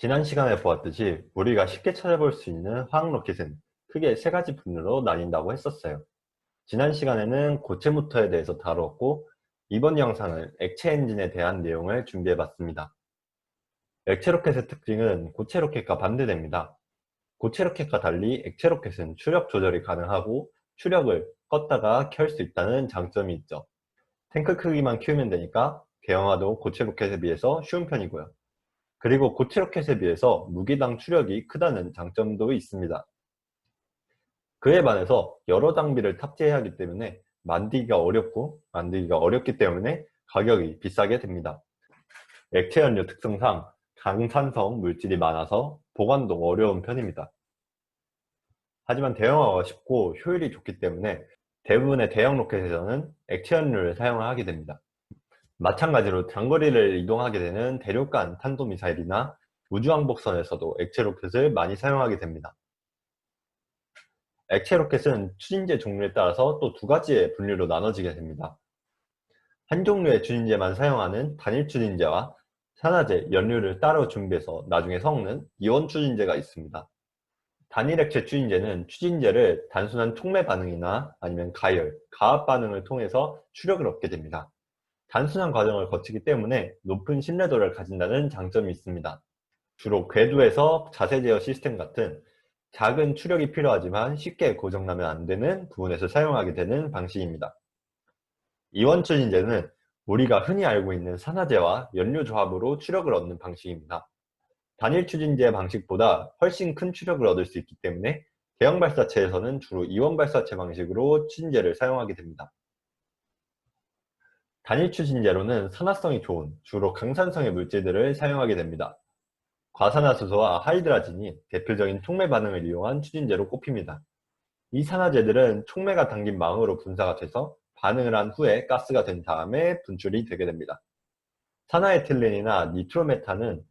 지난 시간에 보았듯이 우리가 쉽게 찾아볼 수 있는 화학 로켓은 크게 세 가지 분류로 나뉜다고 했었어요. 지난 시간에는 고체 모터에 대해서 다루었고, 이번 영상은 액체 엔진에 대한 내용을 준비해 봤습니다. 액체 로켓의 특징은 고체 로켓과 반대됩니다. 고체 로켓과 달리 액체 로켓은 추력 조절이 가능하고 추력을 껐다가 켤 수 있다는 장점이 있죠. 탱크 크기만 키우면 되니까 대형화도 고체 로켓에 비해서 쉬운 편이고요. 그리고 고체 로켓에 비해서 무기당 추력이 크다는 장점도 있습니다. 그에 반해서 여러 장비를 탑재해야 하기 때문에 만들기가 어렵기 때문에 가격이 비싸게 됩니다. 액체 연료 특성상 강산성 물질이 많아서 보관도 어려운 편입니다. 하지만 대형화가 쉽고 효율이 좋기 때문에 대부분의 대형 로켓에서는 액체 연료를 사용하게 됩니다. 마찬가지로 장거리를 이동하게 되는 대륙간 탄도미사일이나 우주왕복선에서도 액체 로켓을 많이 사용하게 됩니다. 액체 로켓은 추진제 종류에 따라서 또 두 가지의 분류로 나눠지게 됩니다. 한 종류의 추진제만 사용하는 단일 추진제와 산화제, 연료를 따로 준비해서 나중에 섞는 이원 추진제가 있습니다. 단일 액체 추진제는 추진제를 단순한 촉매 반응이나 아니면 가열, 가압 반응을 통해서 추력을 얻게 됩니다. 단순한 과정을 거치기 때문에 높은 신뢰도를 가진다는 장점이 있습니다. 주로 궤도에서 자세 제어 시스템 같은 작은 추력이 필요하지만 쉽게 고장나면 안 되는 부분에서 사용하게 되는 방식입니다. 이원 추진제는 우리가 흔히 알고 있는 산화제와 연료 조합으로 추력을 얻는 방식입니다. 단일 추진제 방식보다 훨씬 큰 추력을 얻을 수 있기 때문에 대형 발사체에서는 주로 이원 발사체 방식으로 추진제를 사용하게 됩니다. 단일 추진제로는 산화성이 좋은 주로 강산성의 물질들을 사용하게 됩니다. 과산화수소와 하이드라진이 대표적인 촉매 반응을 이용한 추진제로 꼽힙니다. 이 산화제들은 촉매가 당긴 망으로 분사가 돼서 반응을 한 후에 가스가 된 다음에 분출이 되게 됩니다. 산화에틸렌이나 니트로메탄은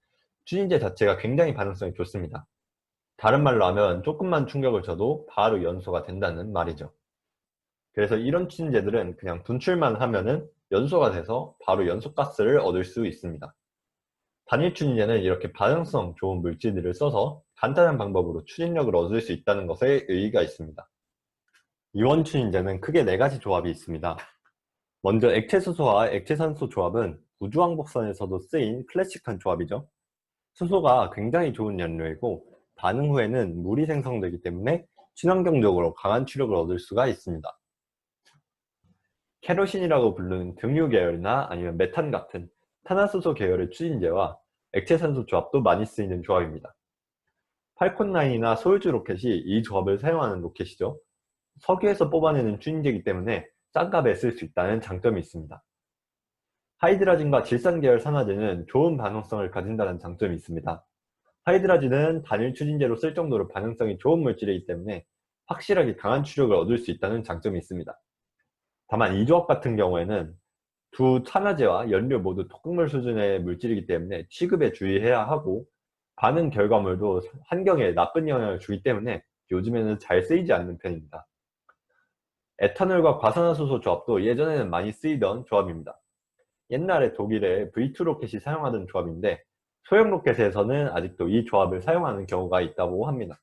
추진제 자체가 굉장히 반응성이 좋습니다. 다른 말로 하면 조금만 충격을 줘도 바로 연소가 된다는 말이죠. 그래서 이런 추진제들은 그냥 분출만 하면은 연소가 돼서 바로 연소가스를 얻을 수 있습니다. 단일 추진제는 이렇게 반응성 좋은 물질들을 써서 간단한 방법으로 추진력을 얻을 수 있다는 것에 의의가 있습니다. 이원 추진제는 크게 네 가지 조합이 있습니다. 먼저 액체수소와 액체산소 조합은 우주왕복선에서도 쓰인 클래식한 조합이죠. 수소가 굉장히 좋은 연료이고 반응 후에는 물이 생성되기 때문에 친환경적으로 강한 추력을 얻을 수가 있습니다. 케로신이라고 부르는 등유 계열이나 아니면 메탄 같은 탄화수소 계열의 추진제와 액체산소 조합도 많이 쓰이는 조합입니다. 팔콘9이나 소유주 로켓이 이 조합을 사용하는 로켓이죠. 석유에서 뽑아내는 추진제이기 때문에 싼 값에 쓸 수 있다는 장점이 있습니다. 하이드라진과 질산 계열 산화제는 좋은 반응성을 가진다는 장점이 있습니다. 하이드라진은 단일 추진제로 쓸 정도로 반응성이 좋은 물질이기 때문에 확실하게 강한 추력을 얻을 수 있다는 장점이 있습니다. 다만 이 조합 같은 경우에는 두 산화제와 연료 모두 독극물 수준의 물질이기 때문에 취급에 주의해야 하고 반응 결과물도 환경에 나쁜 영향을 주기 때문에 요즘에는 잘 쓰이지 않는 편입니다. 에탄올과 과산화수소 조합도 예전에는 많이 쓰이던 조합입니다. 옛날에 독일의 V2 로켓이 사용하던 조합인데 소형 로켓에서는 아직도 이 조합을 사용하는 경우가 있다고 합니다.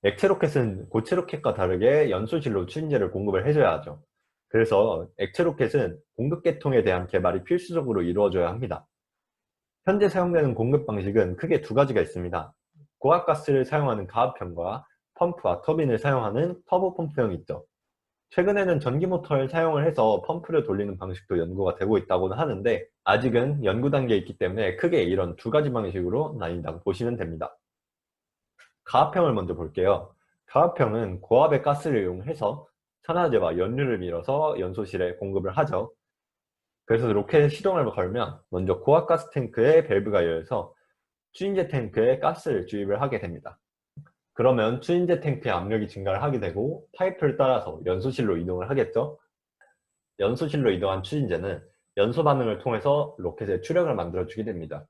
액체 로켓은 고체 로켓과 다르게 연소실로 추진제를 공급을 해줘야 하죠. 그래서 액체 로켓은 공급 계통에 대한 개발이 필수적으로 이루어져야 합니다. 현재 사용되는 공급 방식은 크게 두 가지가 있습니다. 고압가스를 사용하는 가압형과 펌프와 터빈을 사용하는 터보 펌프형이 있죠. 최근에는 전기 모터를 사용을 해서 펌프를 돌리는 방식도 연구가 되고 있다고는 하는데 아직은 연구 단계에 있기 때문에 크게 이런 두 가지 방식으로 나뉜다고 보시면 됩니다. 가압형을 먼저 볼게요. 가압형은 고압의 가스를 이용해서 산화제와 연료를 밀어서 연소실에 공급을 하죠. 그래서 로켓에 시동을 걸면 먼저 고압가스 탱크의 밸브가 열려서 추진제 탱크에 가스를 주입을 하게 됩니다. 그러면 추진제 탱크의 압력이 증가를 하게 되고 파이프를 따라서 연소실로 이동을 하겠죠. 연소실로 이동한 추진제는 연소 반응을 통해서 로켓에 추력을 만들어주게 됩니다.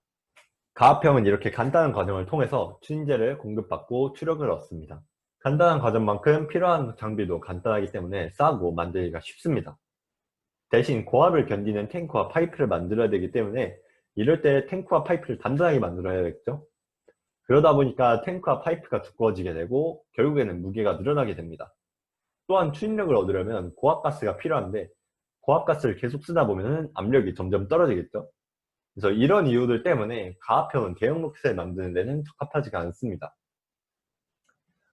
가압형은 이렇게 간단한 과정을 통해서 추진제를 공급받고 추력을 얻습니다. 간단한 과정만큼 필요한 장비도 간단하기 때문에 싸고 만들기가 쉽습니다. 대신 고압을 견디는 탱크와 파이프를 만들어야 되기 때문에 이럴 때 탱크와 파이프를 단단하게 만들어야겠죠. 그러다 보니까 탱크와 파이프가 두꺼워지게 되고 결국에는 무게가 늘어나게 됩니다. 또한 추진력을 얻으려면 고압가스가 필요한데 고압가스를 계속 쓰다 보면 압력이 점점 떨어지겠죠. 그래서 이런 이유들 때문에 가압형은 대형 로켓을 만드는 데는 적합하지가 않습니다.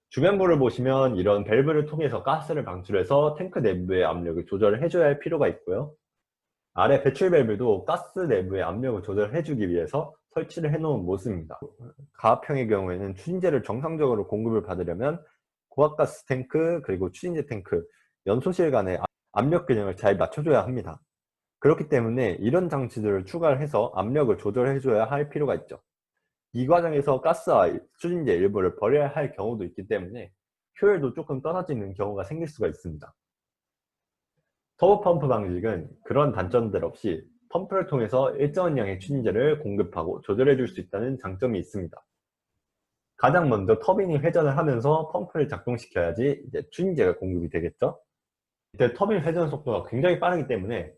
주변부를 보시면 이런 밸브를 통해서 가스를 방출해서 탱크 내부의 압력을 조절을 해줘야 할 필요가 있고요. 아래 배출 밸브도 가스 내부의 압력을 조절해주기 위해서 설치를 해놓은 모습입니다. 가압형의 경우에는 추진제를 정상적으로 공급을 받으려면 고압가스 탱크 그리고 추진제 탱크, 연소실 간의 압력 균형을 잘 맞춰줘야 합니다. 그렇기 때문에 이런 장치들을 추가를 해서 압력을 조절해줘야 할 필요가 있죠. 이 과정에서 가스와 추진제 일부를 버려야 할 경우도 있기 때문에 효율도 조금 떨어지는 경우가 생길 수가 있습니다. 터보펌프 방식은 그런 단점들 없이 펌프를 통해서 일정한 양의 추진제를 공급하고 조절해 줄 수 있다는 장점이 있습니다. 가장 먼저 터빈이 회전을 하면서 펌프를 작동시켜야지 이제 추진제가 공급이 되겠죠. 이때 터빈 회전 속도가 굉장히 빠르기 때문에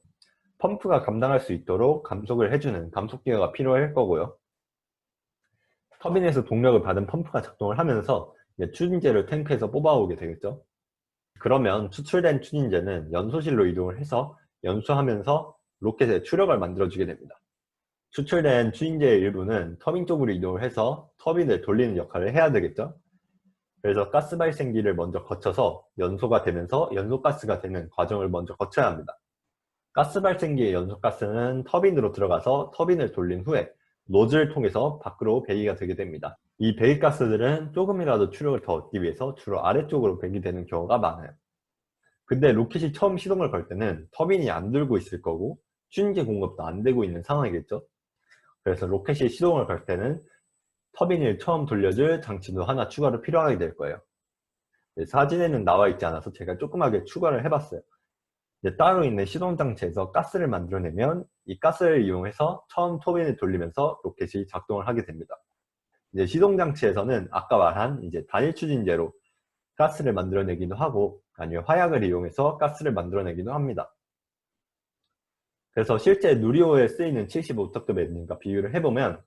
펌프가 감당할 수 있도록 감속을 해주는 감속기가 필요할 거고요. 터빈에서 동력을 받은 펌프가 작동을 하면서 이제 추진제를 탱크에서 뽑아오게 되겠죠. 그러면 추출된 추진제는 연소실로 이동을 해서 연소하면서 로켓의 추력을 만들어주게 됩니다. 추출된 추진제의 일부는 터빈 쪽으로 이동을 해서 터빈을 돌리는 역할을 해야 되겠죠. 그래서 가스 발생기를 먼저 거쳐서 연소가 되면서 연소가스가 되는 과정을 먼저 거쳐야 합니다. 가스 발생기의 연소가스는 터빈으로 들어가서 터빈을 돌린 후에 노즐을 통해서 밖으로 배기가 되게 됩니다. 이 배기가스들은 조금이라도 추력을 더 얻기 위해서 주로 아래쪽으로 배기되는 경우가 많아요. 근데 로켓이 처음 시동을 걸 때는 터빈이 안 돌고 있을 거고 추진제 공급도 안 되고 있는 상황이겠죠. 그래서 로켓이 시동을 걸 때는 터빈을 처음 돌려줄 장치도 하나 추가로 필요하게 될 거예요. 사진에는 나와 있지 않아서 제가 조그맣게 추가를 해봤어요. 이제 따로 있는 시동 장치에서 가스를 만들어내면 이 가스를 이용해서 처음 터빈을 돌리면서 로켓이 작동을 하게 됩니다. 이제 시동 장치에서는 아까 말한 이제 단일 추진제로 가스를 만들어내기도 하고 아니면 화약을 이용해서 가스를 만들어내기도 합니다. 그래서 실제 누리호에 쓰이는 75턱급 엔진과 비교를 해보면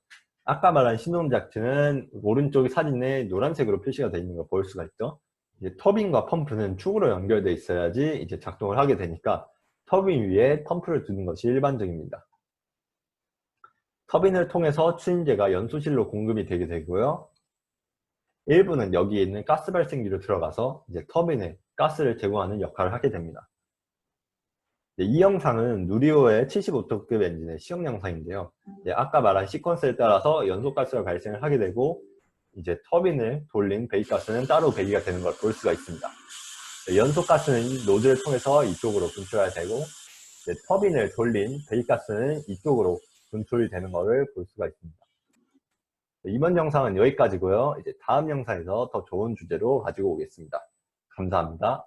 아까 말한 시동 장치는 오른쪽 사진에 노란색으로 표시가 되어 있는 걸 볼 수가 있죠. 이제 터빈과 펌프는 축으로 연결되어 있어야지 이제 작동을 하게 되니까 터빈 위에 펌프를 두는 것이 일반적입니다. 터빈을 통해서 추진제가 연소실로 공급이 되게 되고요. 일부는 여기에 있는 가스 발생기로 들어가서 이제 터빈에 가스를 제공하는 역할을 하게 됩니다. 이 영상은 누리호의 75톤급 엔진의 시험 영상인데요. 아까 말한 시퀀스에 따라서 연소가스가 발생을 하게 되고 이제 터빈을 돌린 배기가스는 따로 배기가 되는 걸 볼 수가 있습니다. 연소가스는 노즐을 통해서 이쪽으로 분출해야 되고 터빈을 돌린 배기가스는 이쪽으로 분출이 되는 것을 볼 수가 있습니다. 이번 영상은 여기까지고요. 이제 다음 영상에서 더 좋은 주제로 가지고 오겠습니다. 감사합니다.